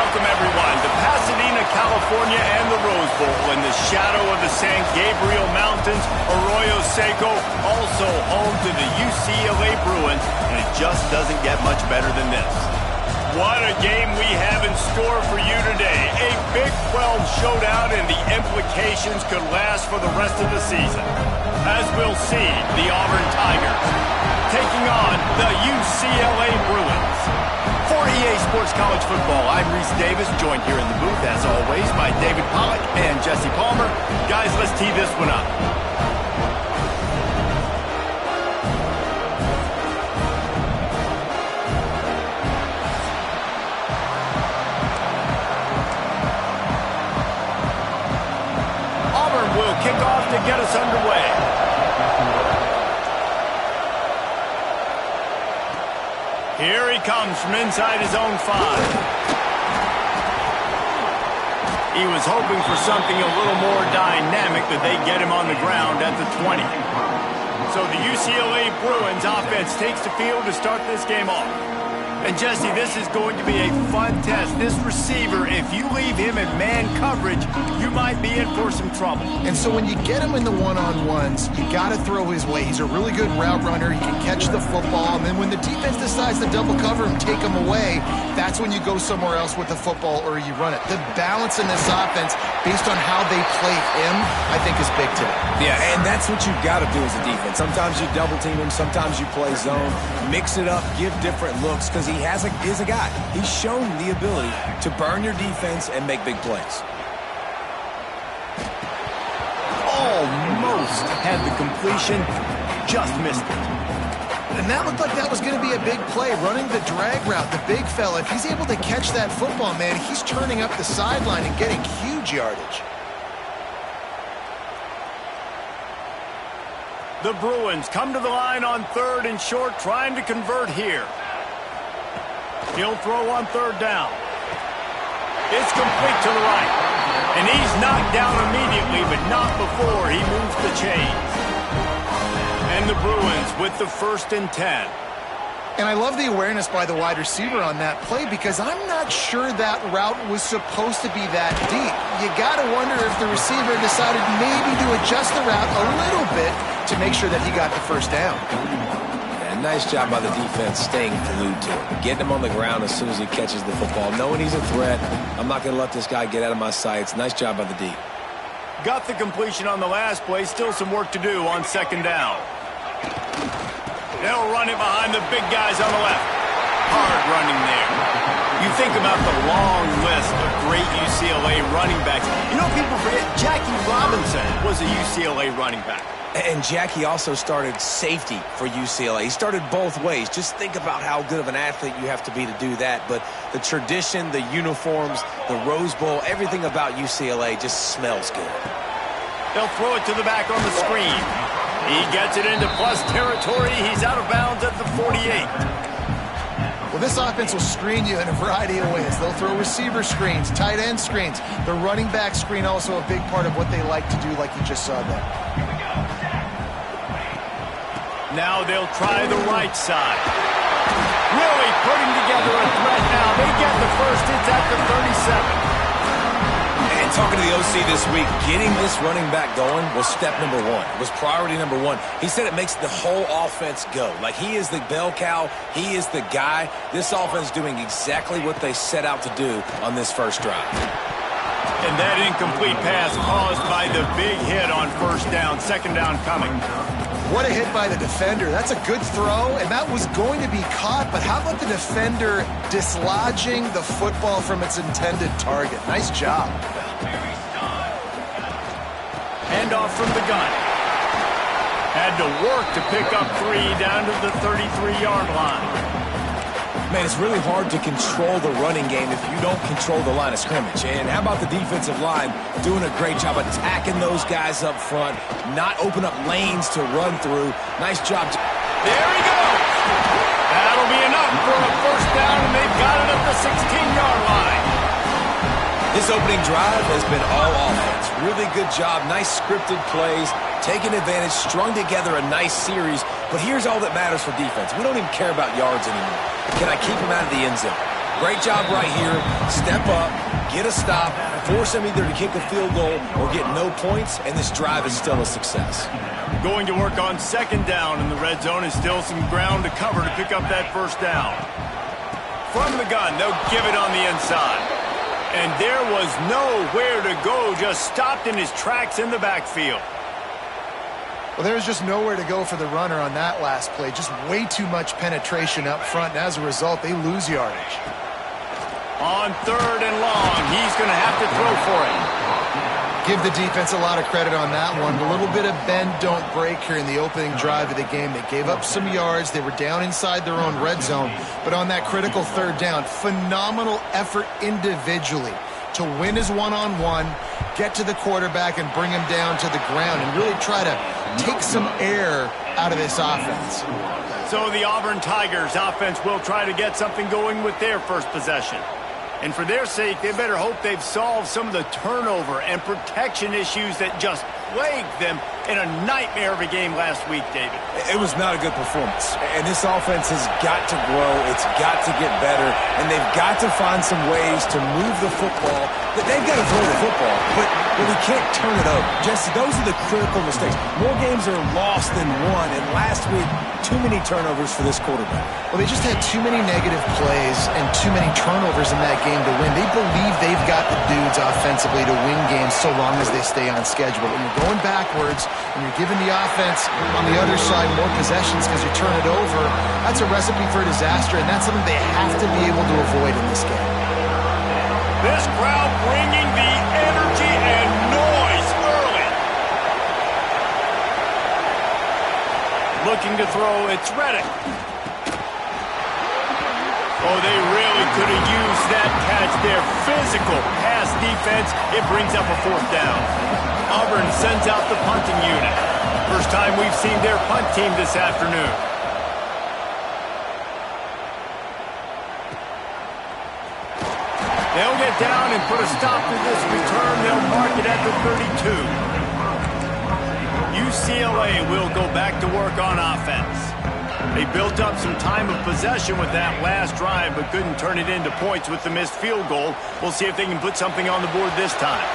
welcome everyone to Pasadena, California and the Rose Bowl in the shadow of the San Gabriel Mountains. Arroyo Seco, also home to the UCLA Bruins, and it just doesn't get much better than this. What a game we have in store for you today. A Big 12 showdown, and the implications could last for the rest of the season. As we'll see, the Auburn Tigers taking on the UCLA Bruins. For EA Sports College Football, I'm Reese Davis, joined here in the booth, as always, by David Pollack and Jesse Palmer. Guys, let's tee this one up. Auburn will kick off to get us underway. Here he comes from inside his own 5. He was hoping for something a little more dynamic, that they get him on the ground at the 20. So the UCLA Bruins offense takes the field to start this game off. And Jesse, this is going to be a fun test. This receiver, if you leave him in man coverage, you might be in for some trouble. And so when you get him in the one-on-ones, you got to throw his way. He's a really good route runner. He can catch the football. And then when the defense decides to double cover him, take him away, that's when you go somewhere else with the football or you run it. The balance in this offense, based on how they play him, I think is big today. Yeah, and that's what you've got to do as a defense. Sometimes you double team him, sometimes you play zone. Mix it up, give different looks, because he is a guy. He's shown the ability to burn your defense and make big plays. Almost had the completion, just missed it. And that looked like that was going to be a big play, running the drag route, the big fella. If he's able to catch that football, man, he's turning up the sideline and getting huge yardage. The Bruins come to the line on 3rd and short, trying to convert here. He'll throw on 3rd down. It's complete to the right. And he's knocked down immediately, but not before he moves the chains. And the Bruins with the 1st and 10. And I love the awareness by the wide receiver on that play, because I'm not sure that route was supposed to be that deep. You got to wonder if the receiver decided maybe to adjust the route a little bit to make sure that he got the 1st down. And nice job by the defense staying glued to him. Getting him on the ground as soon as he catches the football. Knowing he's a threat, I'm not going to let this guy get out of my sights. Nice job by the D. Got the completion on the last play. Still some work to do on 2nd down. They'll run it behind the big guys on the left. Hard running there. You think about the long list of great UCLA running backs. You know, people forget Jackie Robinson was a UCLA running back. And Jackie also started safety for UCLA. He started both ways. Just think about how good of an athlete you have to be to do that. But the tradition, the uniforms, the Rose Bowl, everything about UCLA just smells good. They'll throw it to the back on the screen. He gets it into plus territory. He's out of bounds at the 48. Well, this offense will screen you in a variety of ways. They'll throw receiver screens, tight end screens. The running back screen also a big part of what they like to do, like you just saw there. Now they'll try the right side. Really putting together a threat now. They get the 1st. It's at the 37. And talking to the OC this week, getting this running back going was step number 1. It was priority number 1. He said it makes the whole offense go. Like, he is the bell cow. He is the guy. This offense doing exactly what they set out to do on this 1st drive. And that incomplete pass caused by the big hit on 1st down. 2nd down coming. What a hit by the defender. That's a good throw, and that was going to be caught, but how about the defender dislodging the football from its intended target? Nice job. Handoff from the gun. Had to work to pick up 3 down to the 33-yard line. Man, it's really hard to control the running game if you don't control the line of scrimmage. And how about the defensive line doing a great job attacking those guys up front, not open up lanes to run through. Nice job. There he goes. That'll be enough for a 1st down, and they've got it at the 16-yard line. This opening drive has been all offense. Really good job. Nice scripted plays, taking advantage, strung together a nice series. But here's all that matters for defense. We don't even care about yards anymore. Can I keep him out of the end zone? Great job right here. Step up, get a stop, force them either to kick a field goal or get no points, and this drive is still a success. Going to work on second down in the red zone is still some ground to cover to pick up that first down. From the gun, they'll give it on the inside. And there was nowhere to go, just stopped in his tracks in the backfield. Well, there's just nowhere to go for the runner on that last play. Just way too much penetration up front, and as a result, they lose yardage. On third and long, he's going to have to throw for it. Give the defense a lot of credit on that one. A little bit of bend, don't break here in the opening drive of the game. They gave up some yards. They were down inside their own red zone. But on that critical third down, phenomenal effort individually to win his one-on-one, get to the quarterback and bring him down to the ground and really try to take some air out of this offense. So the Auburn Tigers offense will try to get something going with their first possession. And for their sake, they better hope they've solved some of the turnover and protection issues that just plagued them in a nightmare of a game last week, David. It was not a good performance. And this offense has got to grow. It's got to get better. And they've got to find some ways to move the football. They've got to throw the football, but we can't turn it over. Jesse, those are the critical mistakes. More games are lost than won. And last week, too many turnovers for this quarterback. Well, they just had too many negative plays and too many turnovers in that game to win. They believe they've got the dudes offensively to win games so long as they stay on schedule. But when you're going backwards and you're giving the offense on the other side more possessions because you turn it over, that's a recipe for disaster, and that's something they have to be able to avoid in this game. This crowd bringing the energy and noise early. Looking to throw, it's Reddick. Oh, they really could have used that catch there. Physical pass defense. It brings up a fourth down. Auburn sends out the punting unit. First time we've seen their punt team this afternoon. They'll get down and put a stop to this return. They'll mark it at the 32. UCLA will go back to work on offense. They built up some time of possession with that last drive, but couldn't turn it into points with the missed field goal. We'll see if they can put something on the board this time.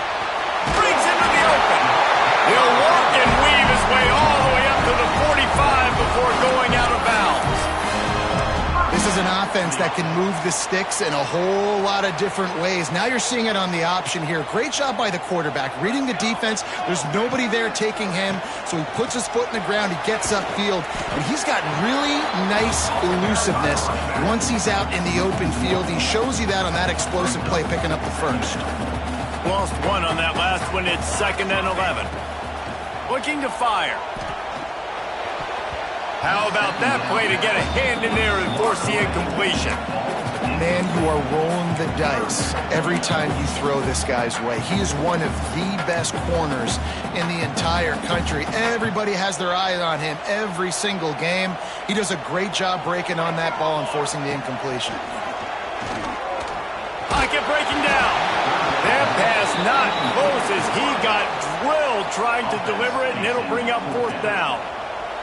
Brings into the open. He'll walk and weave his way all the way up to the 45 before going out of bounds. This is an offense that can move the sticks in a whole lot of different ways. Now you're seeing it on the option here. Great job by the quarterback. Reading the defense, there's nobody there taking him, so he puts his foot in the ground, he gets upfield, and he's got really nice elusiveness once he's out in the open field. He shows you that on that explosive play, picking up the first. Lost one on that last one. It's 2nd and 11. Looking to fire. How about that play to get a hand in there and force the incompletion? Man, you are rolling the dice every time you throw this guy's way. He is one of the best corners in the entire country. Everybody has their eye on him every single game. He does a great job breaking on that ball and forcing the incompletion. Pocket breaking down. That pass not close as he got drilled trying to deliver it, and it'll bring up 4th down.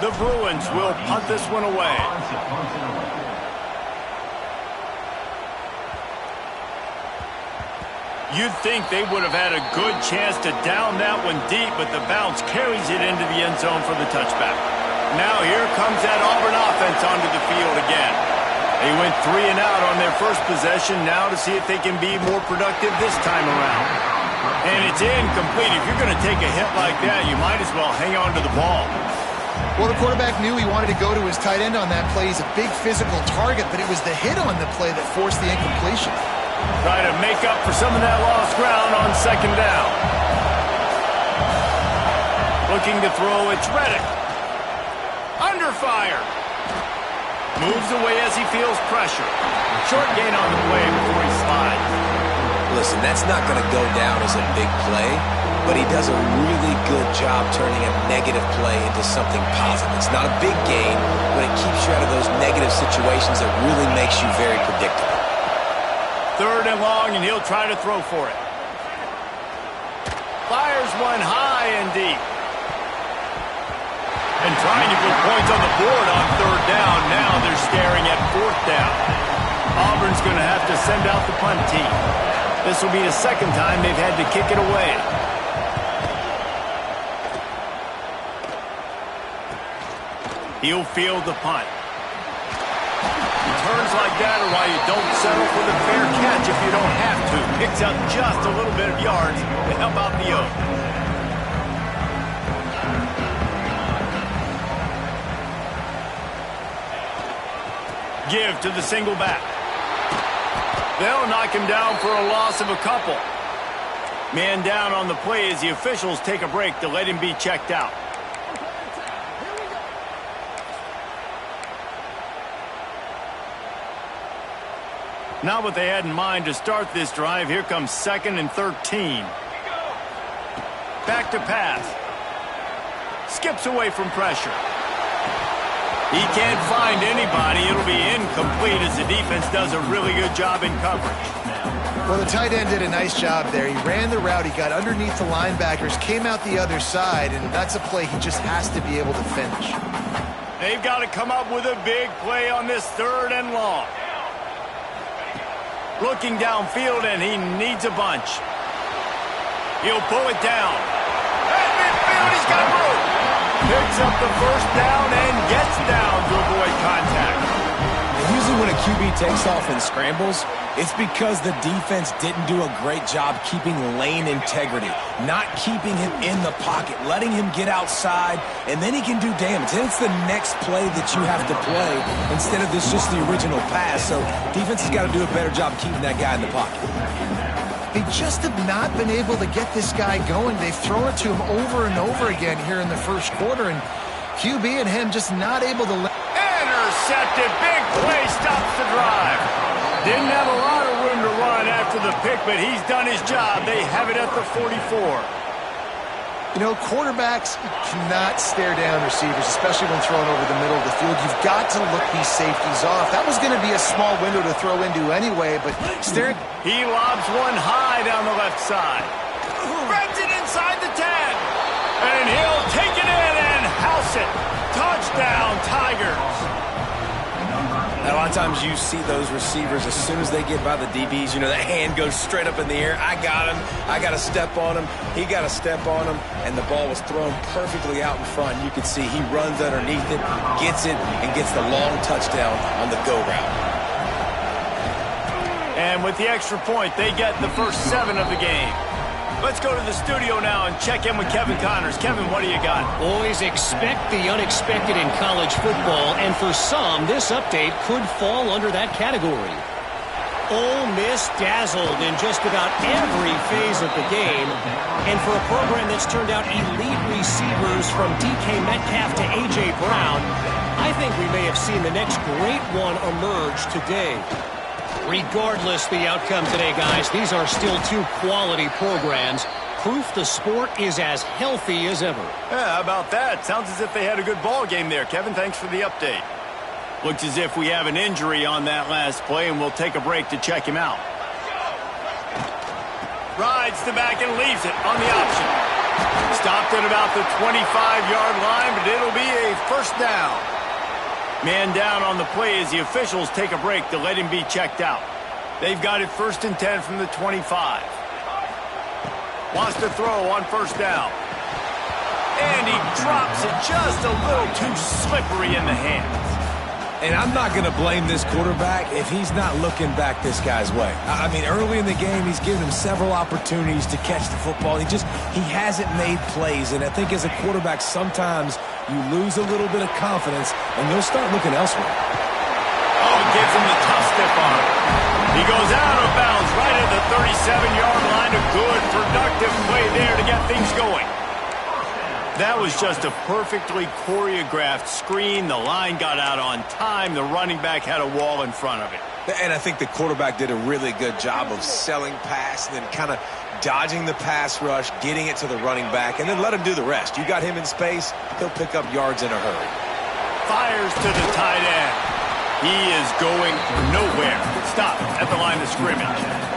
The Bruins will punt this one away. You'd think they would have had a good chance to down that one deep, but the bounce carries it into the end zone for the touchback. Now here comes that Auburn offense onto the field again. They went 3 and out on their first possession, now to see if they can be more productive this time around. And it's incomplete. If you're going to take a hit like that, you might as well hang on to the ball. Well, the quarterback knew he wanted to go to his tight end on that play. He's a big physical target, but it was the hit on the play that forced the incompletion. Try to make up for some of that lost ground on 2nd down. Looking to throw, it's Reddick. Under fire. Moves away as he feels pressure. Short gain on the play before he slides. Listen, that's not going to go down as a big play, but he does a really good job turning a negative play into something positive. It's not a big gain, but it keeps you out of those negative situations that really makes you very predictable. 3rd and long, and he'll try to throw for it. Fires one high and deep. And trying to put points on the board on 3rd down. Now they're staring at 4th down. Auburn's going to have to send out the punt team. This will be the second time they've had to kick it away. He'll field the punt. Turns like that are why you don't settle for the fair catch if you don't have to. Picks up just a little bit of yards to help out the Oak. Give to the single back. They'll knock him down for a loss of a couple. Man down on the play as the officials take a break to let him be checked out. Not what they had in mind to start this drive. Here comes 2nd and 13. Back to pass. Skips away from pressure. He can't find anybody. It'll be incomplete as the defense does a really good job in coverage. Well, the tight end did a nice job there. He ran the route. He got underneath the linebackers, came out the other side, and that's a play he just has to be able to finish. They've got to come up with a big play on this 3rd and long. Looking downfield, and he needs a bunch. He'll pull it down. At midfield, he's got room. Picks up the first down and gets down to avoid contact. Usually when a QB takes off and scrambles, it's because the defense didn't do a great job keeping lane integrity, not keeping him in the pocket, letting him get outside, and then he can do damage. And it's the next play that you have to play instead of this just the original pass. So defense has got to do a better job keeping that guy in the pocket. They just have not been able to get this guy going. They've thrown it to him over and over again here in the first quarter, and QB and him just not able to... Intercepted. Big play stops the drive. Didn't have a lot of room to run after the pick, but he's done his job. They have it at the 44. You know, quarterbacks cannot stare down receivers, especially when thrown over the middle of the field. You've got to look these safeties off. That was going to be a small window to throw into anyway, but staring... He lobs one high down the left side. Spreads it inside the 10. And he'll take it in and house it. Touchdown, Tigers. A lot of times you see those receivers, as soon as they get by the DBs, you know, that hand goes straight up in the air. I got him. I got to step on him. He got to step on him. And the ball was thrown perfectly out in front. You can see he runs underneath it, gets it, and gets the long touchdown on the go route. And with the extra point, they get the first 7 of the game. Let's go to the studio now and check in with Kevin Connors. Kevin, what do you got? Always expect the unexpected in college football, and for some, this update could fall under that category. Ole Miss dazzled in just about every phase of the game, and for a program that's turned out elite receivers from DK Metcalf to A.J. Brown, I think we may have seen the next great one emerge today. Regardless the outcome today, guys, these are still 2 quality programs. Proof the sport is as healthy as ever. Yeah, how about that? Sounds as if they had a good ball game there. Kevin, thanks for the update. Looks as if we have an injury on that last play, and we'll take a break to check him out. Rides the back and leaves it on the option. Stopped at about the 25-yard line, but it'll be a first down. Man down on the play as the officials take a break to let him be checked out. They've got it 1st and 10 from the 25. Wants to throw on first down. And he drops it just a little too slippery in the hands. And I'm not going to blame this quarterback if he's not looking back this guy's way. I mean, early in the game, he's given him several opportunities to catch the football. He hasn't made plays. And I think as a quarterback, sometimes you lose a little bit of confidence, and you'll start looking elsewhere. Oh, gives him the tough stiff arm. He goes out of bounds right at the 37-yard line. A good, productive play there to get things going. That was just a perfectly choreographed screen. The line got out on time. The running back had a wall in front of it. And I think the quarterback did a really good job of selling pass and then kind of dodging the pass rush, getting it to the running back, and then let him do the rest. You got him in space, he'll pick up yards in a hurry. Fires to the tight end. He is going nowhere. Stop at the line of scrimmage.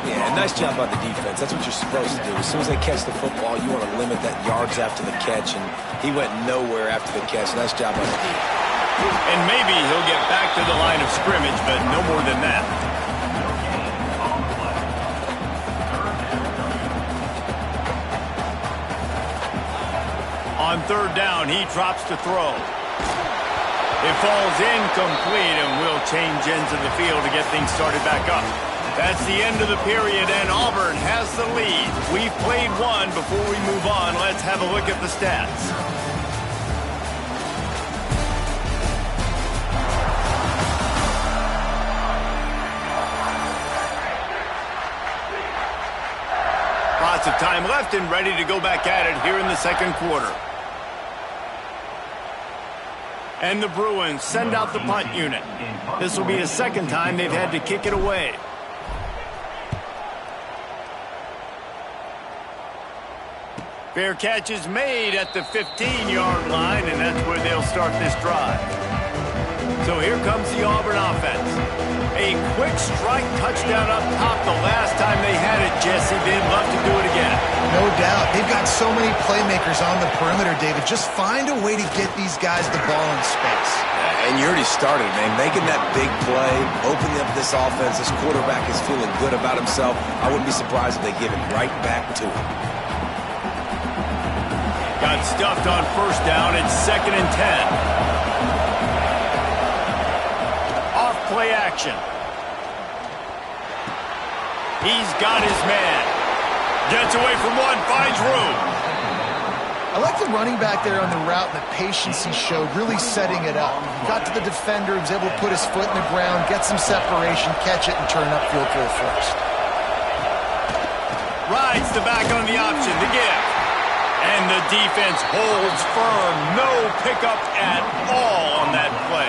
Yeah, nice job by the defense. That's what you're supposed to do. As soon as they catch the football, you want to limit that yards after the catch, and he went nowhere after the catch. Nice job by the defense. And maybe he'll get back to the line of scrimmage, but no more than that. On third down, he drops to throw. It falls incomplete, and we'll change ends of the field to get things started back up. That's the end of the period, and Auburn has the lead. We've played one. Before we move on, let's have a look at the stats. Lots of time left and ready to go back at it here in the second quarter. And the Bruins send out the punt unit. This will be the second time they've had to kick it away. Fair catch is made at the 15-yard line, and that's where they'll start this drive. So here comes the Auburn offense. A quick strike touchdown up top the last time they had it, Jesse. They'd love to do it again. No doubt. They've got so many playmakers on the perimeter, David. Just find a way to get these guys the ball in space. And you already started, man. Making that big play, opening up this offense. This quarterback is feeling good about himself. I wouldn't be surprised if they give it right back to him. Got stuffed on first down. It's 2nd and 10. Play action. He's got his man. Gets away from one, finds room. I like the running back there on the route, the patience he showed, really setting it up. Got to the defender, was able to put his foot in the ground, get some separation, catch it, and turn upfield for a first. Rides the back on the option, the give. And the defense holds firm. No pickup at all on that play.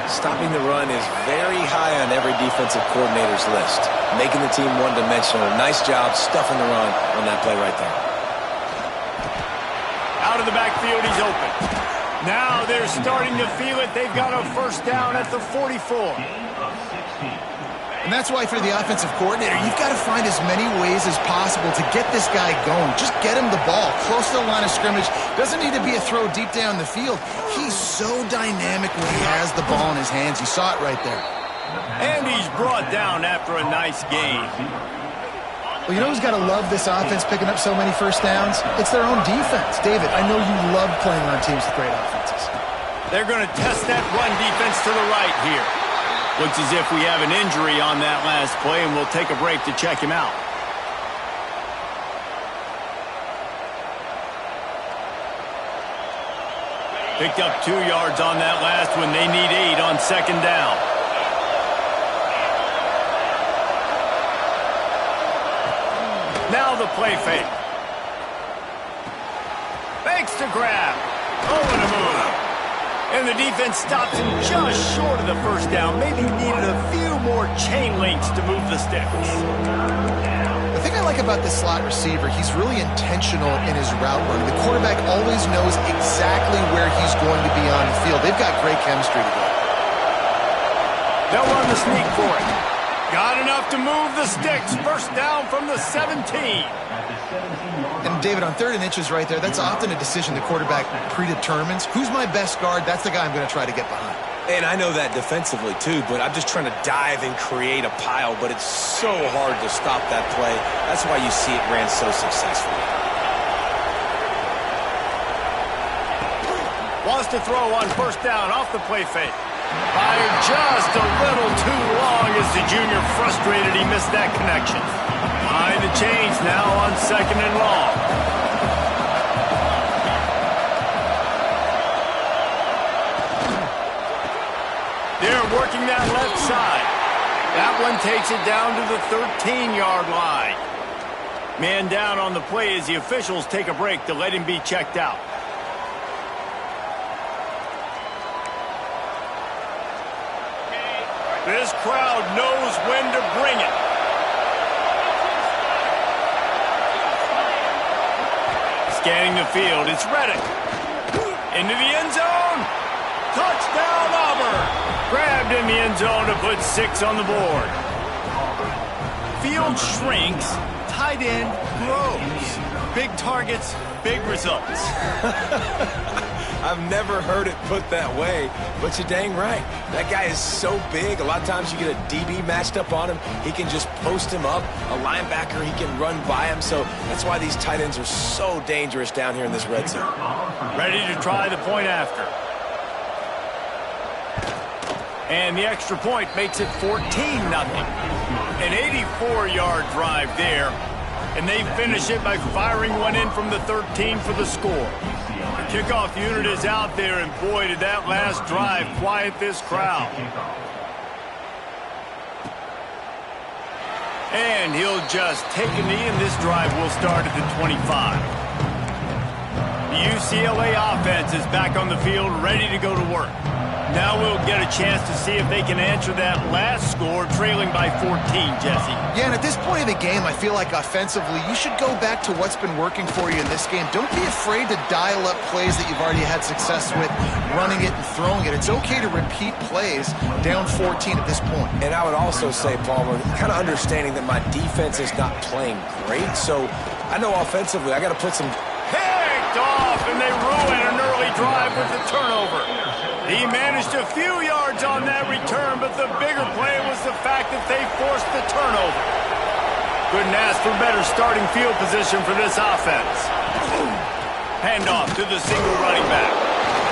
Stopping the run is very high on every defensive coordinator's list. Making the team one-dimensional. Nice job stuffing the run on that play right there. Out of the backfield, he's open. Now they're starting to feel it. They've got a first down at the 44. And that's why for the offensive coordinator, you've got to find as many ways as possible to get this guy going. Just get him the ball close to the line of scrimmage. Doesn't need to be a throw deep down the field. He's so dynamic when he has the ball in his hands. You saw it right there. And he's brought down after a nice gain. Well, you know who's got to love this offense picking up so many first downs? It's their own defense. David, I know you love playing on teams with great offenses. They're going to test that run defense to the right here. Looks as if we have an injury on that last play, and we'll take a break to check him out. Picked up 2 yards on that last one. They need 8 on second down. Now the play fake. Fakes to grab. Oh, and a move. And the defense stops him just short of the first down. Maybe needed a few more chain links to move the sticks. The thing I like about this slot receiver, he's really intentional in his route running. The quarterback always knows exactly where he's going to be on the field. They've got great chemistry together. They'll run the sneak for it. Got enough to move the sticks. First down from the 17. And David, on 3rd and inches right there, that's often a decision the quarterback predetermines. Who's my best guard? That's the guy I'm going to try to get behind. And I know that defensively too, but I'm just trying to dive and create a pile, but it's so hard to stop that play. That's why you see it ran so successfully. Wants to throw on first down off the play fake. Fired just a little too long as the junior frustrated he missed that connection. Behind the chains now on 2nd and long. They're working that left side. That one takes it down to the 13-yard line. Man down on the play as the officials take a break to let him be checked out. This crowd knows when to bring it. Scanning the field, it's Reddick. Into the end zone. Touchdown, Auburn. Grabbed in the end zone to put 6 on the board. Field shrinks, tight end grows. Big targets, big results. I've never heard it put that way, but you're dang right. That guy is so big. A lot of times you get a DB matched up on him. He can just post him up. A linebacker, he can run by him. So that's why these tight ends are so dangerous down here in this red zone. Ready to try the point after. And the extra point makes it 14-0. An 84-yard drive there. And they finish it by firing one in from the 13 for the score. The kickoff unit is out there, and boy, did that last drive quiet this crowd. And he'll just take a knee, and this drive will start at the 25. The UCLA offense is back on the field, ready to go to work. Now we'll get a chance to see if they can answer that last score, trailing by 14, Jesse. Yeah, and at this point of the game, I feel like offensively, you should go back to what's been working for you in this game. Don't be afraid to dial up plays that you've already had success with, running it and throwing it. It's okay to repeat plays down 14 at this point. And I would also say, Palmer, kind of understanding that my defense is not playing great, so I know offensively I got to put some... Picked off, and they ruin an early drive with the turnover. He managed a few yards on that return, but the bigger play was the fact that they forced the turnover. Couldn't ask for better starting field position for this offense. Handoff to the single running back.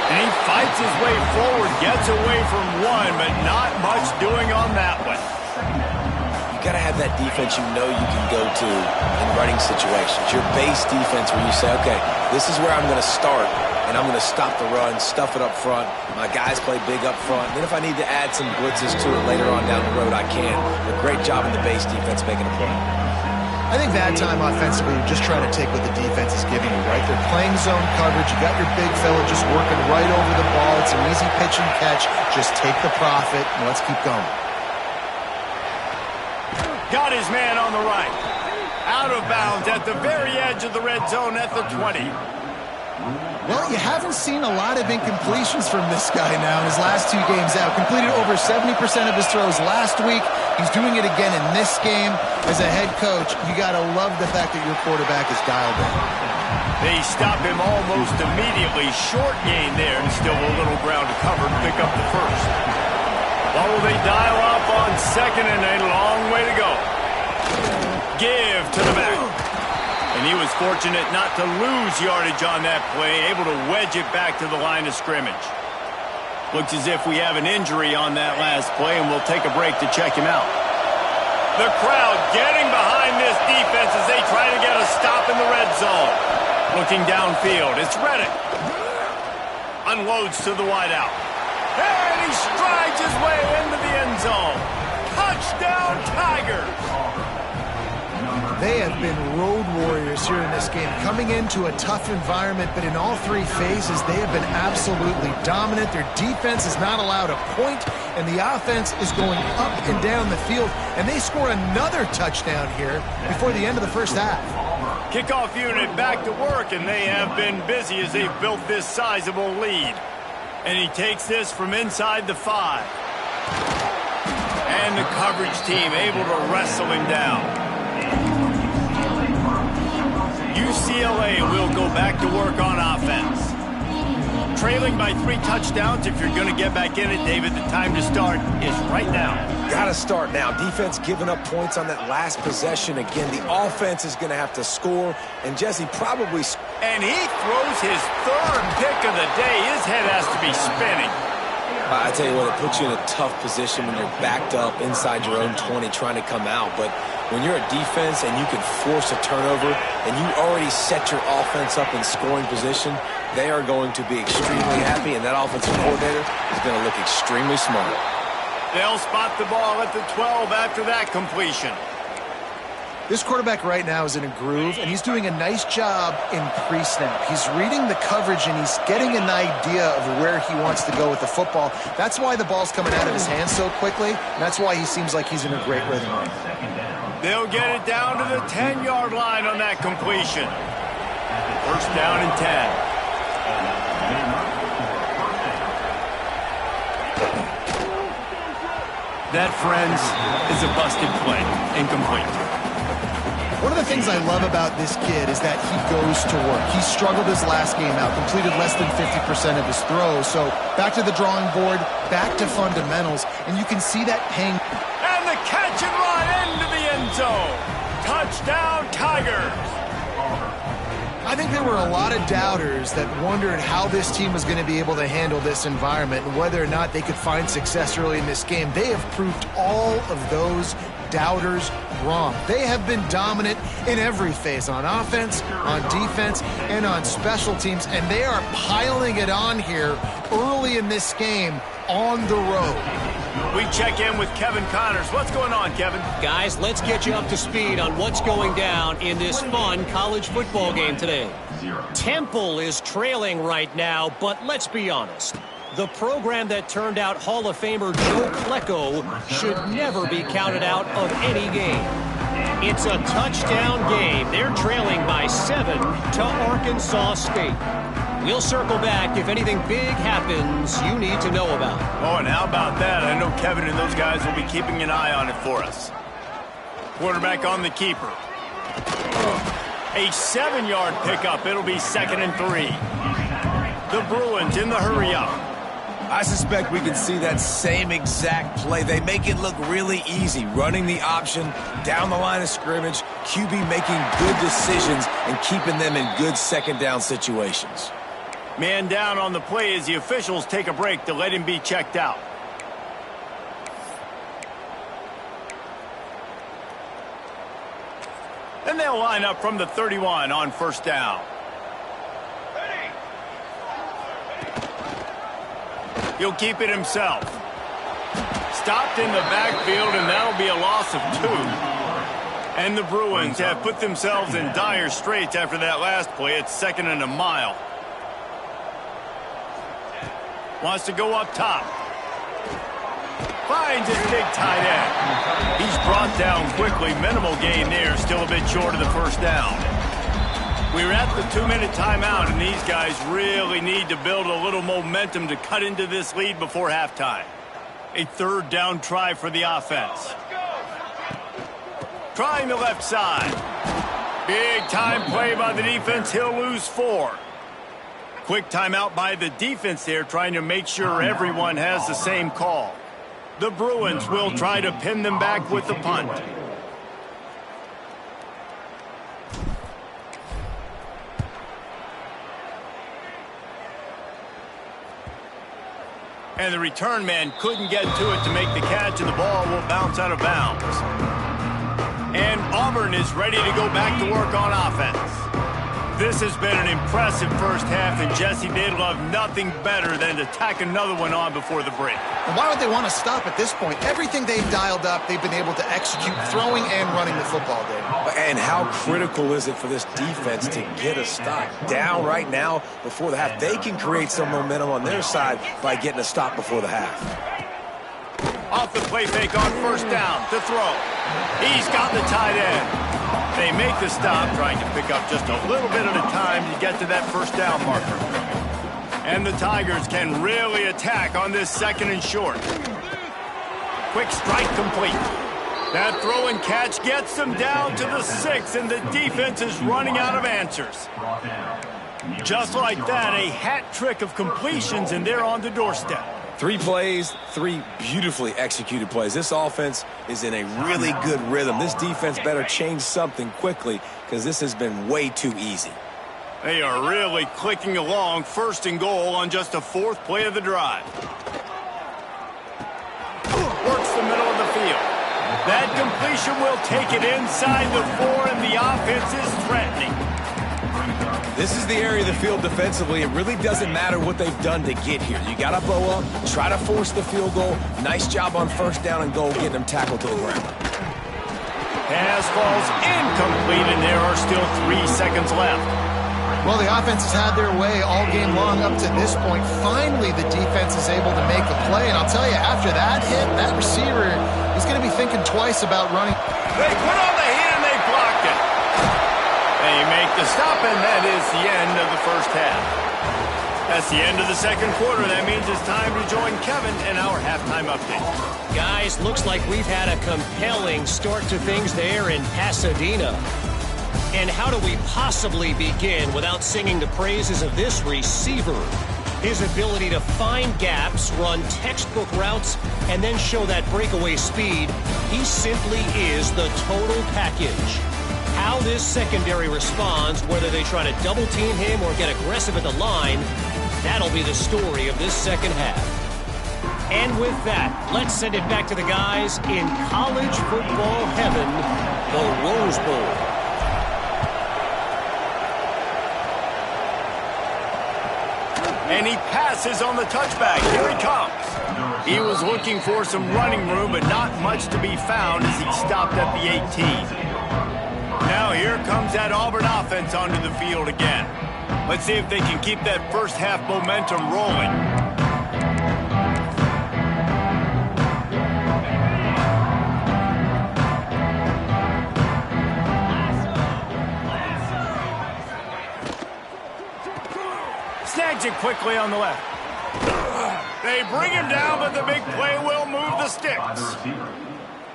And he fights his way forward, gets away from one, but not much doing on that one. You got to have that defense you know you can go to in running situations. Your base defense where you say, okay, this is where I'm going to start. And I'm going to stop the run, stuff it up front. My guys play big up front. Then if I need to add some blitzes to it later on down the road, I can. A great job in the base defense making a play. I think that time offensively, you're just trying to take what the defense is giving you, right? They're playing zone coverage. You got your big fella just working right over the ball. It's an easy pitch and catch. Just take the profit, and let's keep going. Got his man on the right. Out of bounds at the very edge of the red zone at the 20. Well, you haven't seen a lot of incompletions from this guy now in his last two games out. Completed over 70% of his throws last week. He's doing it again in this game. As a head coach, you got to love the fact that your quarterback is dialed in. They stop him almost immediately. Short gain there, and still a little ground to cover to pick up the first. What will they dial up on second, and a long way to go. Give to the back. And he was fortunate not to lose yardage on that play, able to wedge it back to the line of scrimmage. Looks as if we have an injury on that last play, and we'll take a break to check him out. The crowd getting behind this defense as they try to get a stop in the red zone. Looking downfield, it's Reddick. Unloads to the wideout. And he strides his way into the end zone. Touchdown, Tigers! They have been road warriors here in this game, coming into a tough environment, but in all three phases, they have been absolutely dominant. Their defense is not allowed a point, and the offense is going up and down the field, and they score another touchdown here before the end of the first half. Kickoff unit back to work, and they have been busy as they've built this sizable lead. And he takes this from inside the 5. And the coverage team able to wrestle him down. UCLA will go back to work on offense. Trailing by 3 touchdowns. If you're going to get back in it, David, the time to start is right now. Got to start now. Defense giving up points on that last possession. Again, the offense is going to have to score. And Jesse probably... And he throws his 3rd pick of the day. His head has to be spinning. I tell you what, it puts you in a tough position when you're backed up inside your own 20 trying to come out. But when you're a defense and you can force a turnover and you already set your offense up in scoring position, they are going to be extremely happy, and that offensive coordinator is going to look extremely smart. They'll spot the ball at the 12 after that completion. This quarterback right now is in a groove, and he's doing a nice job in pre-snap. He's reading the coverage, and he's getting an idea of where he wants to go with the football. That's why the ball's coming out of his hands so quickly, and that's why he seems like he's in a great rhythm right now. They'll get it down to the 10-yard line on that completion. First down and 10. That, friends, is a busted play. Incomplete. One of the things I love about this kid is that he goes to work. He struggled his last game out, completed less than 50% of his throws. So back to the drawing board, back to fundamentals, and you can see that paying. And the catch and run into the end zone. Touchdown, Tigers. I think there were a lot of doubters that wondered how this team was going to be able to handle this environment and whether or not they could find success early in this game. They have proved all of those doubters wrong. They have been dominant in every phase, on offense, on defense, and on special teams, and they are piling it on here early in this game on the road. We check in with Kevin Connors. What's going on, Kevin? Guys, let's get you up to speed on what's going down in this fun college football game today. Temple is trailing right now, but let's be honest. The program that turned out Hall of Famer Joe Klecko should never be counted out of any game. It's a touchdown game. They're trailing by 7 to Arkansas State. We'll circle back if anything big happens you need to know about. Oh, and how about that? I know Kevin and those guys will be keeping an eye on it for us. Quarterback on the keeper. A 7-yard pickup. It'll be 2nd and 3. The Bruins in the hurry-up. I suspect we can see that same exact play. They make it look really easy, running the option down the line of scrimmage, QB making good decisions and keeping them in good second down situations. Man down on the play as the officials take a break to let him be checked out. And they'll line up from the 31 on 1st down. He'll keep it himself. Stopped in the backfield, and that'll be a loss of 2. And the Bruins have put themselves in dire straits after that last play. It's 2nd and a mile. Wants to go up top. Finds his big tight end. He's brought down quickly. Minimal gain there. Still a bit short of the 1st down. We're at the 2-minute timeout, and these guys really need to build a little momentum to cut into this lead before halftime. A 3rd down try for the offense. Trying the left side. Big time play by the defense. He'll lose 4. Quick timeout by the defense there, trying to make sure everyone has the same call. The Bruins will try to pin them back with the punt. And the return man couldn't get to it to make the catch, and the ball will bounce out of bounds. And Auburn is ready to go back to work on offense. This has been an impressive first half, and Jesse, they'd love nothing better than to tack another one on before the break. And why would they want to stop at this point? Everything they've dialed up, they've been able to execute, throwing and running the football, Dave. And how critical is it for this defense to get a stop? Down right now before the half. They can create some momentum on their side by getting a stop before the half. Off the play fake on 1st down to throw. He's got the tight end. They make the stop, trying to pick up just a little bit at a time to get to that 1st down marker. And the Tigers can really attack on this 2nd and short. Quick strike complete. That throw and catch gets them down to the 6, and the defense is running out of answers. Just like that, a hat trick of completions, and they're on the doorstep. 3 plays, 3 beautifully executed plays. This offense is in a really good rhythm. This defense better change something quickly because this has been way too easy. They are really clicking along. 1st and goal on just the 4th play of the drive. Works the middle of the field. That completion will take it inside the 4, and the offense is threatening. This is the area of the field defensively. It really doesn't matter what they've done to get here. You got to bow up, try to force the field goal. Nice job on 1st down and goal, getting them tackled to the ground. Pass falls incomplete, and there are still 3 seconds left. Well, the offense has had their way all game long up to this point. Finally, the defense is able to make a play, and I'll tell you, after that hit, that receiver is going to be thinking twice about running. They put on the heat, and they blocked it. They make the stop, and that is the end of the 1st half. That's the end of the 2nd quarter. That means it's time to join Kevin in our halftime update. Guys, looks like we've had a compelling start to things there in Pasadena. And how do we possibly begin without singing the praises of this receiver? His ability to find gaps, run textbook routes, and then show that breakaway speed. He simply is the total package. How this secondary responds, whether they try to double team him or get aggressive at the line, that'll be the story of this second half. And with that, let's send it back to the guys in college football heaven, the Rose Bowl. And he passes on the touchback. Here he comes. He was looking for some running room, but not much to be found as he stopped at the 18. Now here comes that Auburn offense onto the field again. Let's see if they can keep that first half momentum rolling. Snags it quickly on the left. They bring him down, but the big play will move the sticks.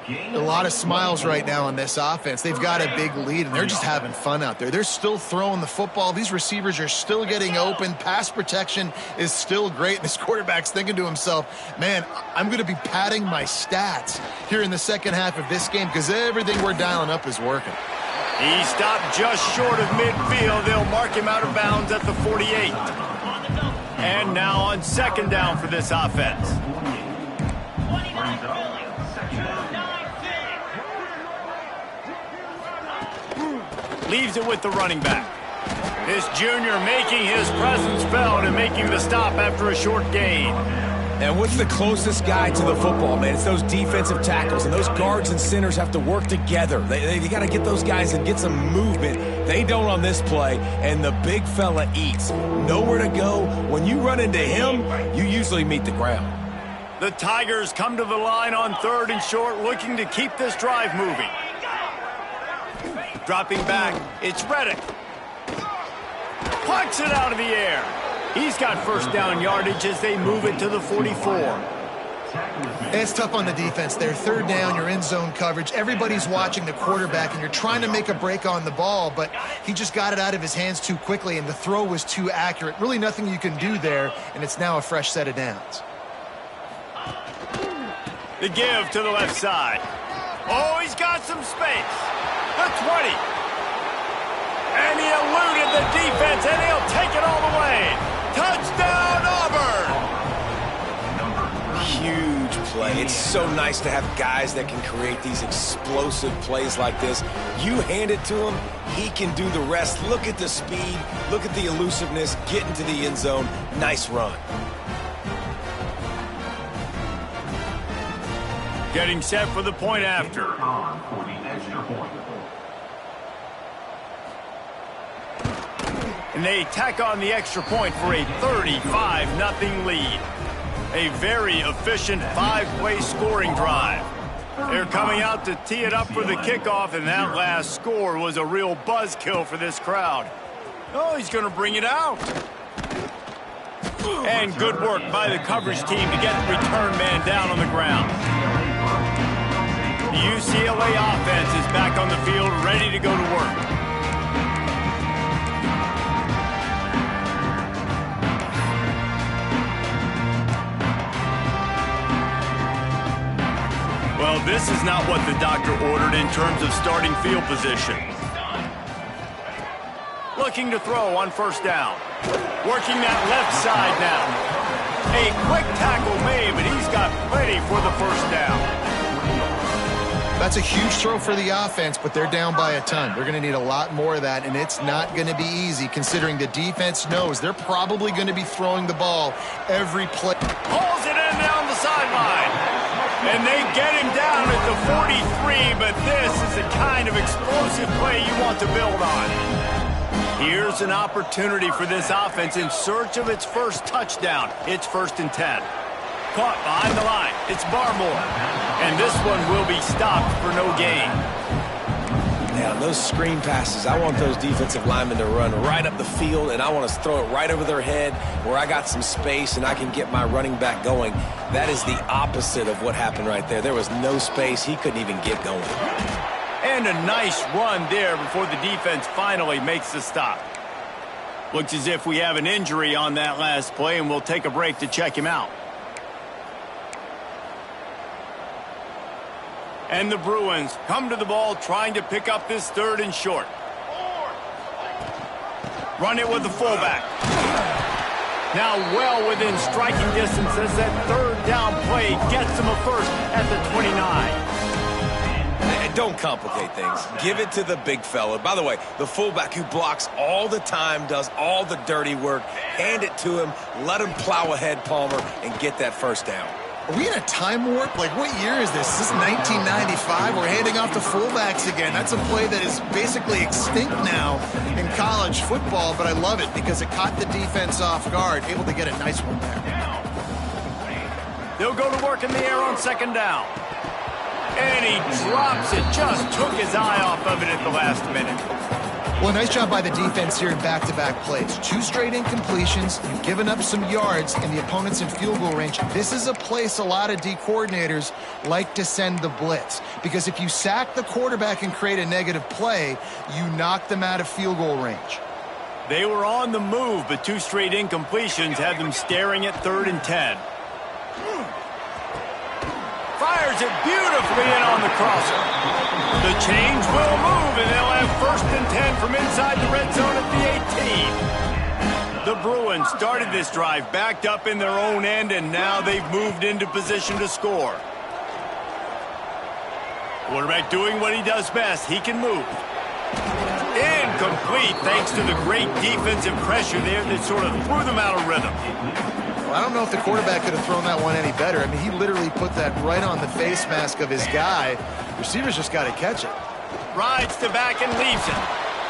A lot of smiles right now on this offense. They've got a big lead, and they're just having fun out there. They're still throwing the football. These receivers are still getting open. Pass protection is still great. This quarterback's thinking to himself, man, I'm going to be padding my stats here in the second half of this game because everything we're dialing up is working. He stopped just short of midfield. They'll mark him out of bounds at the 48. And now on second down for this offense. Leaves it with the running back. This junior making his presence felt and making the stop after a short gain. And what's the closest guy to the football, man? It's those defensive tackles, and those guards and centers have to work together. They got to get those guys and get some movement. They don't on this play, and the big fella eats. Nowhere to go. When you run into him, you usually meet the ground. The Tigers come to the line on third and short, looking to keep this drive moving. Dropping back, it's Reddick. Plucks it out of the air. He's got first down yardage as they move it to the 44. It's tough on the defense there. Third down, you're in zone coverage. Everybody's watching the quarterback, and you're trying to make a break on the ball, but he just got it out of his hands too quickly, and the throw was too accurate. Really nothing you can do there, and it's now a fresh set of downs. The give to the left side. Oh, he's got some space. The 20. And he eluded the defense, and he'll take it all the way. Touchdown, Auburn! Huge play. It's so nice to have guys that can create these explosive plays like this. You hand it to him, he can do the rest. Look at the speed. Look at the elusiveness. Get into the end zone. Nice run. Getting set for the point after. And they tack on the extra point for a 35-0 lead. A very efficient five-play scoring drive. They're coming out to tee it up for the kickoff, and that last score was a real buzzkill for this crowd. Oh, he's going to bring it out. And good work by the coverage team to get the return man down on the ground. The UCLA offense is back on the field, ready to go to work. Well, this is not what the doctor ordered in terms of starting field position. Looking to throw on first down. Working that left side now. A quick tackle made, but he's got plenty for the first down. That's a huge throw for the offense, but they're down by a ton. They're going to need a lot more of that, and it's not going to be easy considering the defense knows they're probably going to be throwing the ball every play. Pulls it in down the sideline. And they get him down at the 43, but this is the kind of explosive play you want to build on. Here's an opportunity for this offense in search of its first touchdown. It's 1st and 10. Caught behind the line. It's Barmore. And this one will be stopped for no gain. Now, those screen passes, I want those defensive linemen to run right up the field, and I want to throw it right over their head where I got some space and I can get my running back going. That is the opposite of what happened right there. There was no space. He couldn't even get going. And doing a nice run there before the defense finally makes the stop. Looks as if we have an injury on that last play, and we'll take a break to check him out. And the Bruins come to the ball trying to pick up this 3rd and short. Run it with the fullback. Now well within striking distance as that 3rd down play gets them a first at the 29. Don't complicate things. Give it to the big fella. By the way, the fullback who blocks all the time, does all the dirty work. Hand it to him. Let him plow ahead, Palmer, and get that first down. Are we in a time warp? Like, what year is this? This is 1995. We're handing off to fullbacks again. That's a play that is basically extinct now in college football, but I love it because it caught the defense off guard, able to get a nice one there. They'll go to work in the air on 2nd down. And he drops it. Just took his eye off of it at the last minute. Well, nice job by the defense here in back-to-back plays. 2 straight incompletions. You've given up some yards, and the opponent's in field goal range. This is a place a lot of D coordinators like to send the blitz, because if you sack the quarterback and create a negative play, you knock them out of field goal range. They were on the move, but 2 straight incompletions had them staring at 3rd and 10. Fires it beautifully in on the crosser. The change will move, and they'll have 1st and 10 from inside the red zone at the 18. The Bruins started this drive backed up in their own end, and now they've moved into position to score. Quarterback doing what he does best. He can move. Incomplete thanks to the great defensive pressure there that sort of threw them out of rhythm. I don't know if the quarterback could have thrown that one any better. I mean, he literally put that right on the face mask of his guy. Receivers just got to catch it. Rides to back and leaves it.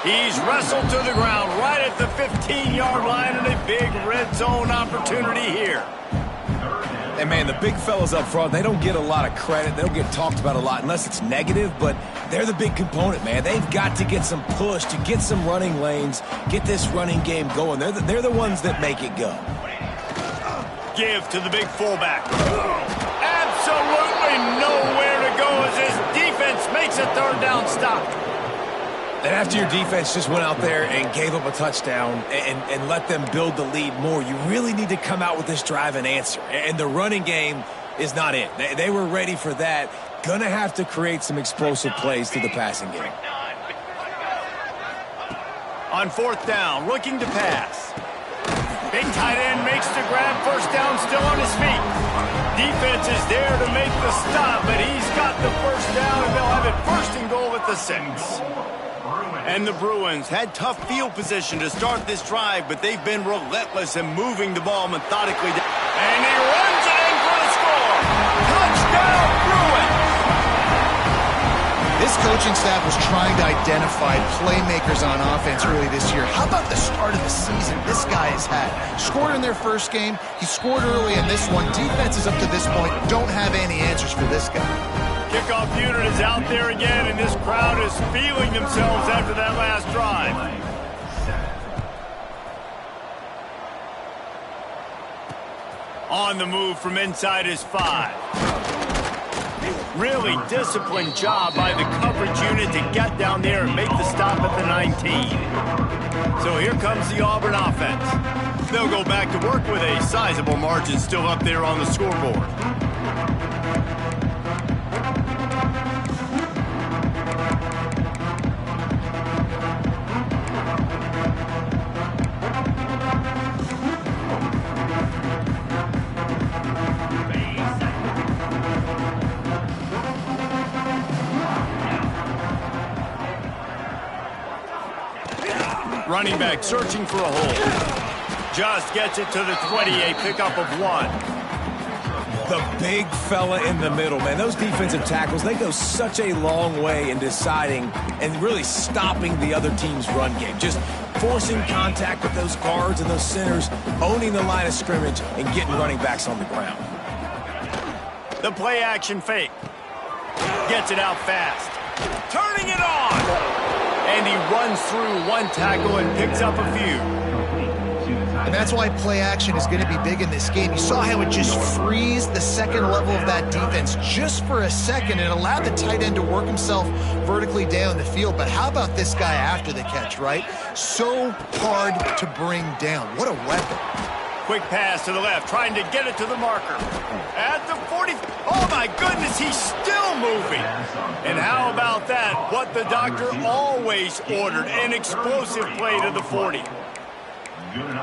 He's wrestled to the ground right at the 15-yard line, and a big red zone opportunity here. And, man, the big fellas up front, they don't get a lot of credit. They don't get talked about a lot unless it's negative, but they're the big component, man. They've got to get some push, to get some running lanes, get this running game going. They're the ones that make it go. Give to the big fullback. Absolutely nowhere to go as his defense makes a 3rd down stop. And after your defense just went out there and gave up a touchdown and let them build the lead more, you really need to come out with this drive and answer. And the running game is not it. They were ready for that. Gonna have to create some explosive plays through the passing game. On 4th down, looking to pass. Big tight end makes the grab, 1st down, still on his feet. Defense is there to make the stop, but he's got the 1st down, and they'll have it 1st and goal at the 6. And the Bruins had tough field position to start this drive, but they've been relentless in moving the ball methodically. And he runs it in for the score. Touchdown, Bruins! This coaching staff was trying to identify playmakers on offense early this year. How about the start of the season this guy has had? Scored in their first game. He scored early in this one. Defenses up to this point don't have any answers for this guy. Kickoff unit is out there again, and this crowd is feeling themselves after that last drive. On the move from inside his 5. Really disciplined job by the coverage unit to get down there and make the stop at the 19. So here comes the Auburn offense. They'll go back to work with a sizable margin still up there on the scoreboard. Running back searching for a hole. Just gets it to the 20, a pickup of 1. The big fella in the middle, man. Those defensive tackles, they go such a long way in deciding and really stopping the other team's run game. Just forcing contact with those guards and those centers, owning the line of scrimmage, and getting running backs on the ground. The play action fake. Gets it out fast. Turning it on. And he runs through one tackle and picks up a few. And that's why play action is going to be big in this game. You saw how it just frees the second level of that defense just for a second and allowed the tight end to work himself vertically down the field. But how about this guy after the catch, right? So hard to bring down. What a weapon. Quick pass to the left, trying to get it to the marker. At the 40. Oh, my goodness, he's still moving. And how about that? What the doctor always ordered, an explosive play to the 40.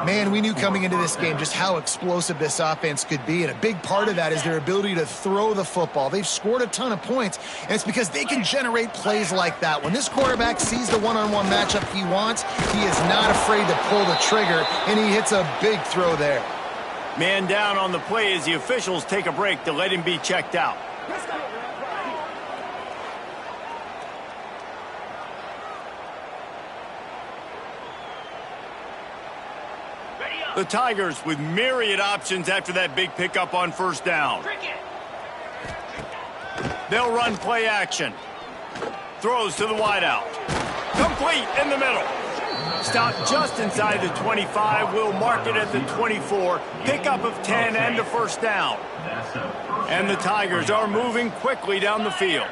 Man, we knew coming into this game just how explosive this offense could be, and a big part of that is their ability to throw the football. They've scored a ton of points, and it's because they can generate plays like that. When this quarterback sees the one-on-one matchup he wants, he is not afraid to pull the trigger, and he hits a big throw there. Man down on the play as the officials take a break to let him be checked out. The Tigers with myriad options after that big pickup on first down. They'll run play action. Throws to the wideout. Complete in the middle. Stop just inside the 25. We'll mark it at the 24. Pickup of 10 and a first down. And the Tigers are moving quickly down the field.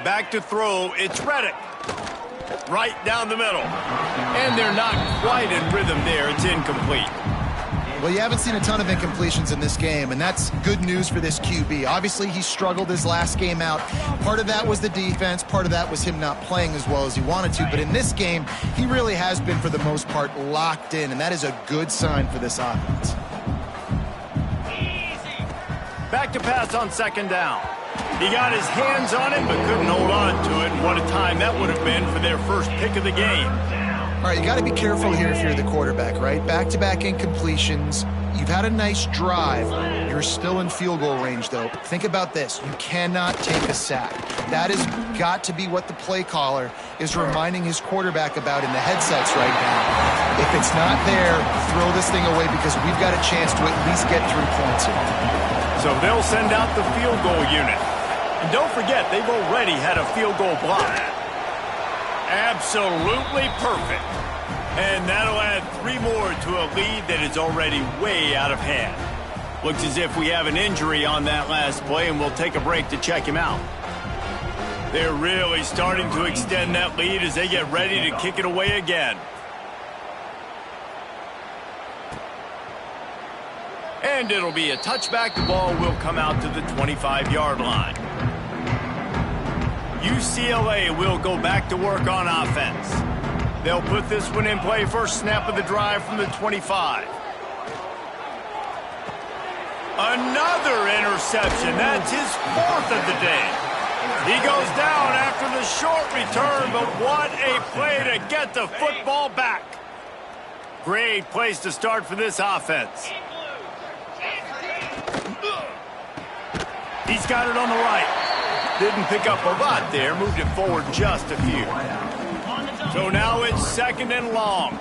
Back to throw, it's Reddick. Right down the middle. And they're not quite in rhythm there. It's incomplete. Well, you haven't seen a ton of incompletions in this game, and that's good news for this QB. Obviously, he struggled his last game out. Part of that was the defense. Part of that was him not playing as well as he wanted to. But in this game, he really has been, for the most part, locked in, and that is a good sign for this offense. Back to pass on second down. He got his hands on it, but couldn't hold on to it. And what a time that would have been for their first pick of the game. All right, you got to be careful here if you're the quarterback, right? Back-to-back incompletions. You've had a nice drive. You're still in field goal range, though. Think about this. You cannot take a sack. That has got to be what the play caller is reminding his quarterback about in the headsets right now. If it's not there, throw this thing away because we've got a chance to at least get 3 points here. So they'll send out the field goal unit. And don't forget, they've already had a field goal block. Absolutely perfect. And that'll add 3 more to a lead that is already way out of hand. Looks as if we have an injury on that last play, and we'll take a break to check him out. They're really starting to extend that lead as they get ready to kick it away again. And it'll be a touchback. The ball will come out to the 25-yard line. UCLA will go back to work on offense. They'll put this one in play. First snap of the drive from the 25. Another interception. That's his 4th of the day. He goes down after the short return, but what a play to get the football back. Great place to start for this offense. He's got it on the right. Didn't pick up a lot there. Moved it forward just a few. So now it's second and long.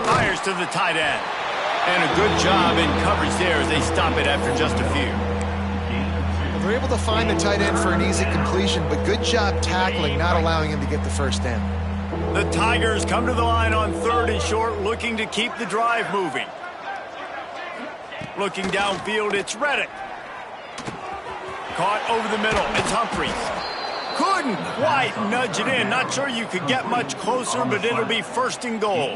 Fires to the tight end. And a good job in coverage there as they stop it after just a few. Well, they're able to find the tight end for an easy completion, but good job tackling, not allowing him to get the first down. The Tigers come to the line on 3rd and short, looking to keep the drive moving. Looking downfield, it's Reddick. Caught over the middle, it's Humphries. Couldn't quite nudge it in. Not sure you could get much closer, but it'll be 1st and goal.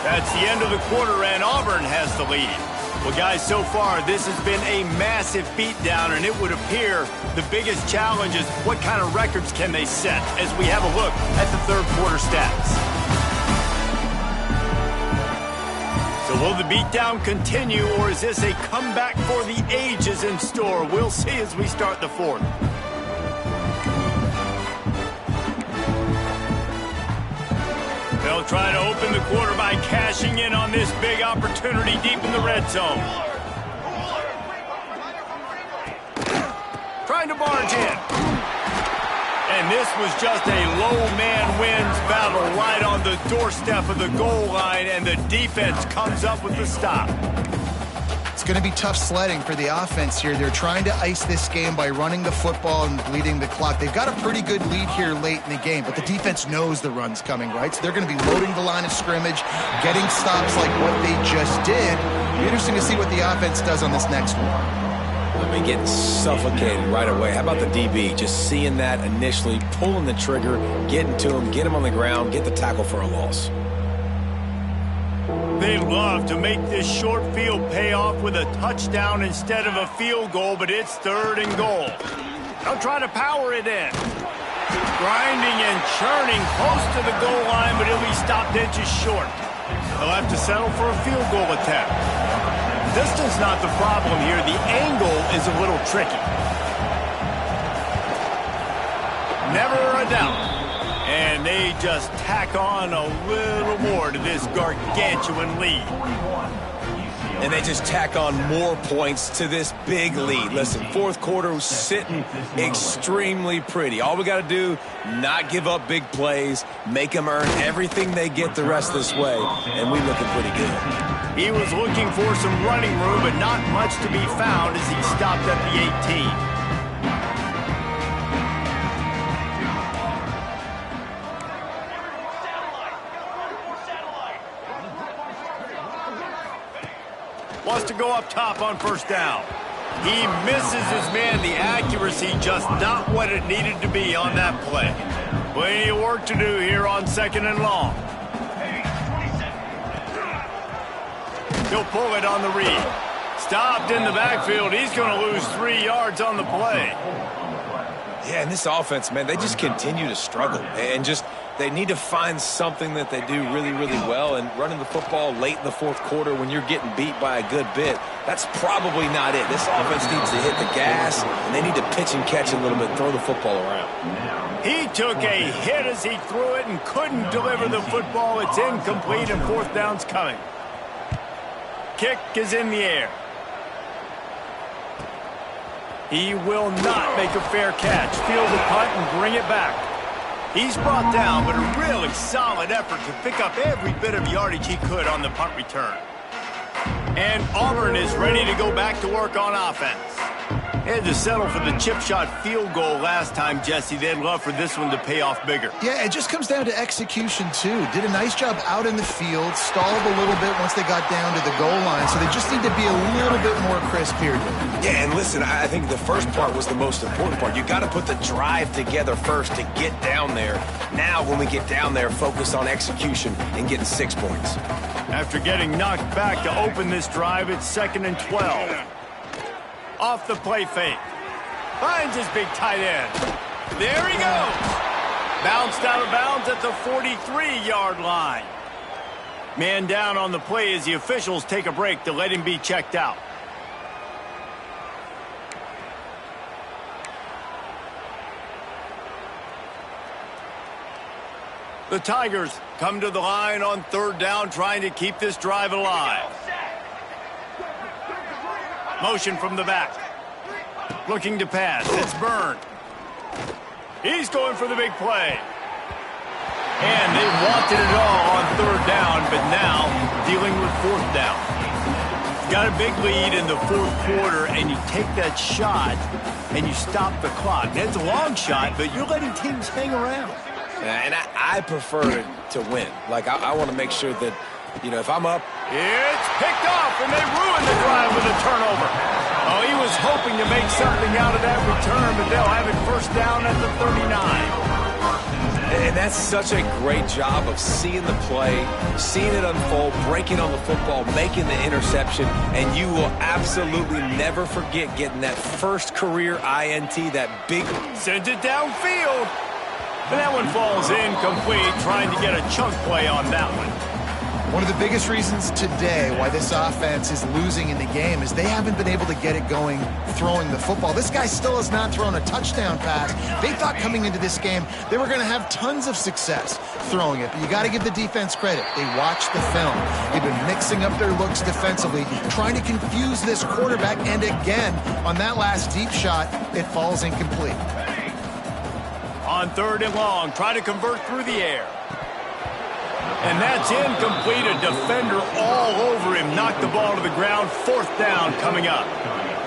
That's the end of the quarter, and Auburn has the lead. Well, guys, so far, this has been a massive beatdown, and it would appear the biggest challenge is what kind of records can they set as we have a look at the 3rd quarter stats. So will the beatdown continue, or is this a comeback for the ages in store? We'll see as we start the 4th. They'll try to open the quarter by cashing in on this big opportunity deep in the red zone. Trying to barge in. And this was just a low man wins battle right on the doorstep of the goal line, and the defense comes up with the stop. going to be tough sledding for the offense here. They're trying to ice this game by running the football and bleeding the clock. They've got a pretty good lead here late in the game, but the defense knows the run's coming, right? So they're going to be loading the line of scrimmage, getting stops like what they just did. It'll be interesting to see what the offense does on this next one. I mean, getting suffocated right away. How about the DB? Just seeing that initially, pulling the trigger, getting to him, get him on the ground, get the tackle for a loss. They love to make this short field pay off with a touchdown instead of a field goal, but it's 3rd and goal. They'll try to power it in. Grinding and churning close to the goal line, but he'll be stopped inches short. They'll have to settle for a field goal attempt. Distance not the problem here. The angle is a little tricky. Never a doubt. And they just tack on a little more to this gargantuan lead. And they just tack on more points to this big lead. Listen, 4th quarter sitting extremely pretty. All we got to do, not give up big plays, make them earn everything they get the rest of this way, and we looking pretty good. He was looking for some running room, but not much to be found as he stopped at the 18. Wants to go up top on 1st down. He misses his man. The accuracy just not what it needed to be on that play. Plenty of work to do here on 2nd and long. He'll pull it on the read. Stopped in the backfield. He's going to lose 3 yards on the play. Yeah, and this offense, man, they just continue to struggle. And just, they need to find something that they do really, really well. And running the football late in the 4th quarter when you're getting beat by a good bit, that's probably not it. This offense needs to hit the gas, and they need to pitch and catch a little bit, throw the football around. He took a hit as he threw it and couldn't deliver the football. It's incomplete, and 4th down's coming. Kick is in the air. He will not make a fair catch. Field the punt and bring it back. He's brought down, but a really solid effort to pick up every bit of yardage he could on the punt return. And Auburn is ready to go back to work on offense. They had to settle for the chip shot field goal last time, Jesse. They'd love for this one to pay off bigger. Yeah, it just comes down to execution, too. Did a nice job out in the field, stalled a little bit once they got down to the goal line, so they just need to be a little bit more crisp here. Yeah, and listen, I think the first part was the most important part. You got to put the drive together first to get down there. Now, when we get down there, focus on execution and getting 6 points. After getting knocked back to open this drive, it's 2nd and 12. Off the play fake. Finds his big tight end. There he goes. Bounced out of bounds at the 43-yard line. Man down on the play as the officials take a break to let him be checked out. The Tigers come to the line on 3rd down, trying to keep this drive alive. Motion from the back. Looking to pass. It's Byrne. He's going for the big play. And they wanted it all on 3rd down, but now dealing with 4th down. Got a big lead in the 4th quarter, and you take that shot, and you stop the clock. And it's a long shot, but you're letting teams hang around. And I prefer to win. Like, I want to make sure that, you know, if I'm up. It's picked off, and they ruin the drive with a turnover. Oh, he was hoping to make something out of that return, but they'll have it 1st down at the 39. And that's such a great job of seeing the play, seeing it unfold, breaking on the football, making the interception, and you will absolutely never forget getting that first career INT, that big. Sends it downfield. And that one falls incomplete, trying to get a chunk play on that one. One of the biggest reasons today why this offense is losing in the game is they haven't been able to get it going throwing the football. This guy still has not thrown a touchdown pass. They thought coming into this game they were going to have tons of success throwing it, but you got to give the defense credit. They watched the film. They've been mixing up their looks defensively, trying to confuse this quarterback, and again, on that last deep shot, it falls incomplete. On 3rd and long, try to convert through the air. And that's incomplete. A defender all over him. Knocked the ball to the ground. 4th down coming up.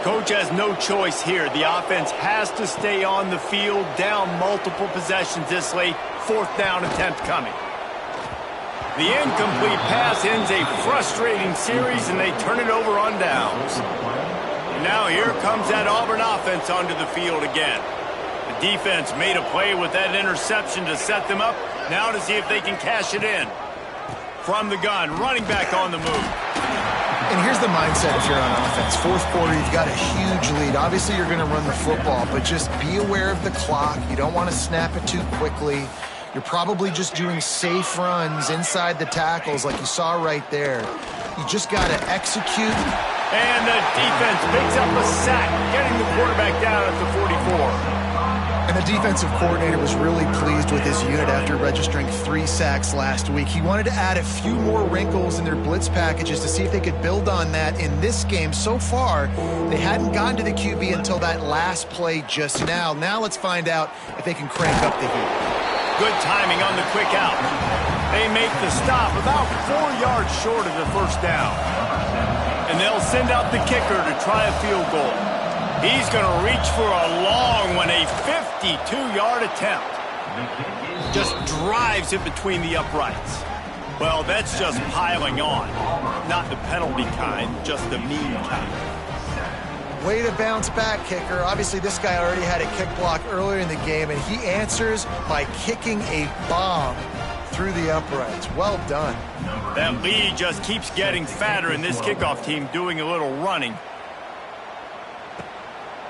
Coach has no choice here. The offense has to stay on the field, down multiple possessions this late. 4th down attempt coming. The incomplete pass ends a frustrating series, and they turn it over on downs. And now here comes that Auburn offense onto the field again. The defense made a play with that interception to set them up. Now to see if they can cash it in. From the gun, running back on the move. And here's the mindset if you're on offense. 4th quarter, you've got a huge lead. Obviously, you're going to run the football, but just be aware of the clock. You don't want to snap it too quickly. You're probably just doing safe runs inside the tackles like you saw right there. You just got to execute. And the defense picks up a sack, getting the quarterback down at the 44. And the defensive coordinator was really pleased with his unit after registering 3 sacks last week. He wanted to add a few more wrinkles in their blitz packages to see if they could build on that in this game. So far, they hadn't gotten to the QB until that last play just now. Now let's find out if they can crank up the heat. Good timing on the quick out. They make the stop about 4 yards short of the 1st down. And they'll send out the kicker to try a field goal. He's going to reach for a long one, a 52-yard attempt. Just drives it between the uprights. Well, that's just piling on. Not the penalty kind, just the mean kind. Way to bounce back, kicker. Obviously, this guy already had a kick block earlier in the game, and he answers by kicking a bomb through the uprights. Well done. That lead just keeps getting fatter, and this kickoff team doing a little running.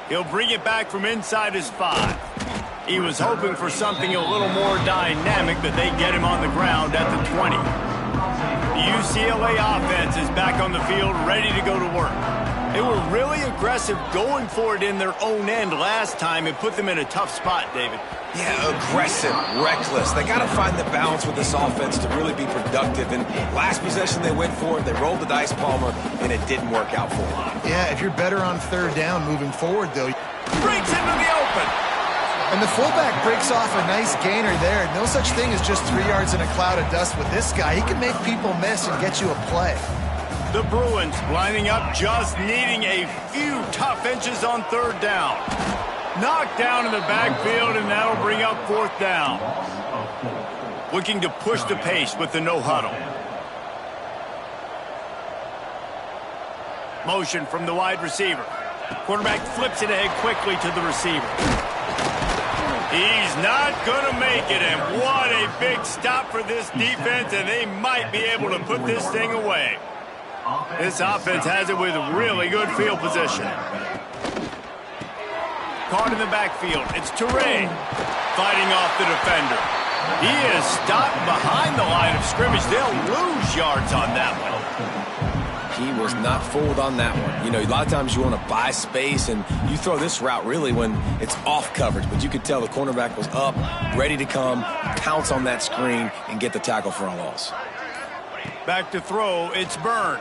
He'll bring it back from inside his 5. He was hoping for something a little more dynamic, but they get him on the ground at the 20. The UCLA offense is back on the field, ready to go to work. They were really aggressive going for it in their own end last time. It put them in a tough spot, David. Yeah, aggressive, reckless. They got to find the balance with this offense to really be productive. And last possession they went for it, they rolled the dice, Palmer, and it didn't work out for them. Yeah, if you're better on 3rd down moving forward, though. Breaks into the open. And the fullback breaks off a nice gainer there. No such thing as just 3 yards in a cloud of dust with this guy. He can make people miss and get you a play. The Bruins lining up, just needing a few tough inches on 3rd down. Knocked down in the backfield, and that'll bring up 4th down. Looking to push the pace with the no huddle. Motion from the wide receiver. Quarterback flips it ahead quickly to the receiver. He's not going to make it, and what a big stop for this defense, and they might be able to put this thing away. This offense has it with really good field position. Caught in the backfield. It's Toure fighting off the defender. He is stopped behind the line of scrimmage. They'll lose yards on that one. He was not fooled on that one. You know, a lot of times you want to buy space, and you throw this route really when it's off coverage. But you could tell the cornerback was up, ready to come, pounce on that screen, and get the tackle for a loss. Back to throw. It's Byrne.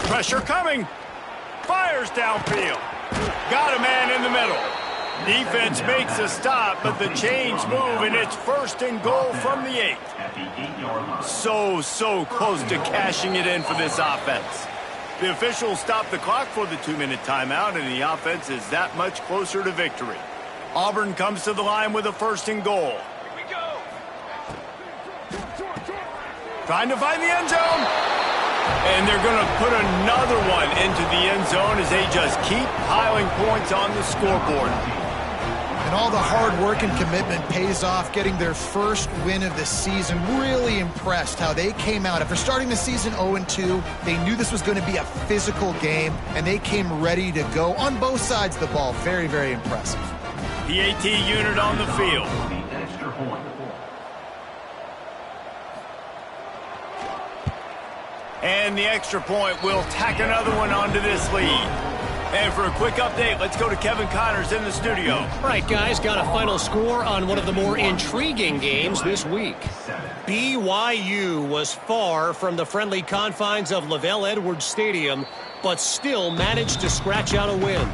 Pressure coming. Fires downfield. Got a man in the middle. Defense makes a stop, but the chains move, and it's 1st and goal from the 8. So close to cashing it in for this offense. The officials stop the clock for the 2-minute timeout, and the offense is that much closer to victory. Auburn comes to the line with a 1st and goal. Here we go. Trying to find the end zone. And they're going to put another one into the end zone as they just keep piling points on the scoreboard. And all the hard work and commitment pays off, getting their first win of the season. Really impressed how they came out. After starting the season 0-2, they knew this was going to be a physical game, and they came ready to go on both sides of the ball. Very, very impressive. The AT unit on the field. And the extra point will tack another one onto this lead. And for a quick update, let's go to Kevin Connors in the studio. All right, guys, got a final score on one of the more intriguing games this week. BYU was far from the friendly confines of Lavelle Edwards Stadium, but still managed to scratch out a win.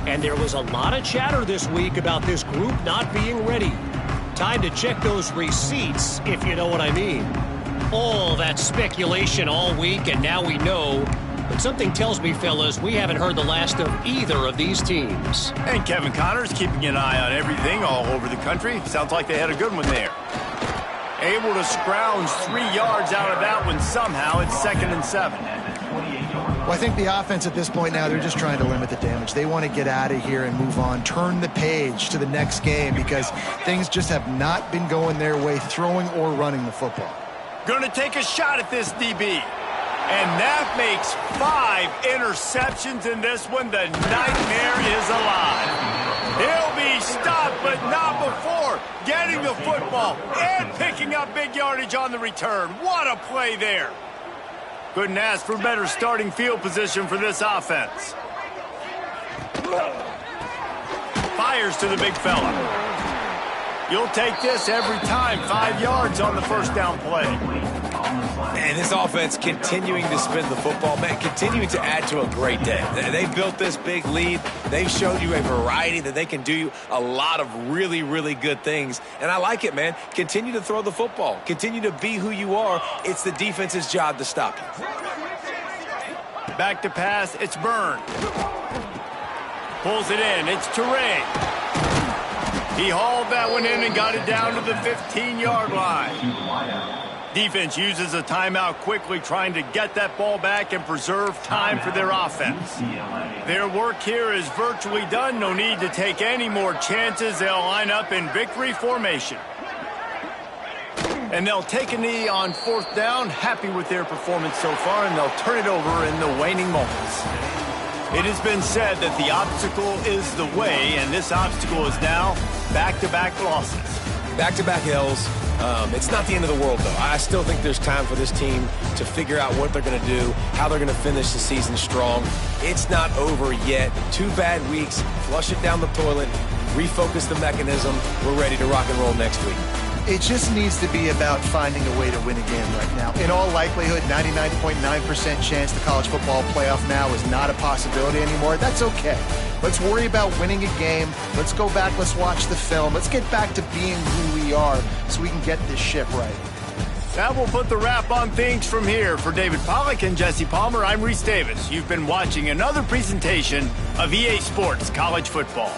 And there was a lot of chatter this week about this group not being ready. Time to check those receipts, if you know what I mean. All that speculation all week, and now we know. But something tells me, fellas, we haven't heard the last of either of these teams. And Kevin Connors keeping an eye on everything all over the country. Sounds like they had a good one there. Able to scrounge 3 yards out of that one somehow. It's 2nd and 7. Well, I think the offense at this point now, they're just trying to limit the damage. They want to get out of here and move on, turn the page to the next game because things just have not been going their way, throwing or running the football. Going to take a shot at this DB. And that makes 5 interceptions in this one. The nightmare is alive. He'll be stopped, but not before getting the football and picking up big yardage on the return. What a play there. Couldn't ask for better starting field position for this offense. Fires to the big fella. You'll take this every time. 5 yards on the first down play. And this offense continuing to spin the football, man, continuing to add to a great day. They've built this big lead. They've showed you a variety that they can do a lot of really, really good things. And I like it, man. Continue to throw the football. Continue to be who you are. It's the defense's job to stop you. Back to pass. It's Byrne. Pulls it in. It's Teray. He hauled that one in and got it down to the 15-yard line. Defense uses a timeout quickly, trying to get that ball back and preserve time for their offense. Their work here is virtually done. No need to take any more chances. They'll line up in victory formation. And they'll take a knee on 4th down, happy with their performance so far, and they'll turn it over in the waning moments. It has been said that the obstacle is the way, and this obstacle is now back-to-back losses. Back-to-back L's. It's not the end of the world, though. I still think there's time for this team to figure out what they're going to do, how they're going to finish the season strong. It's not over yet. 2 bad weeks. Flush it down the toilet. Refocus the mechanism. We're ready to rock and roll next week. It just needs to be about finding a way to win a game right now. In all likelihood, 99.9% chance the college football playoff now is not a possibility anymore. That's okay. Let's worry about winning a game. Let's go back. Let's watch the film. Let's get back to being who we are so we can get this ship right. That will put the wrap on things from here. For David Pollack and Jesse Palmer, I'm Reese Davis. You've been watching another presentation of EA Sports College Football.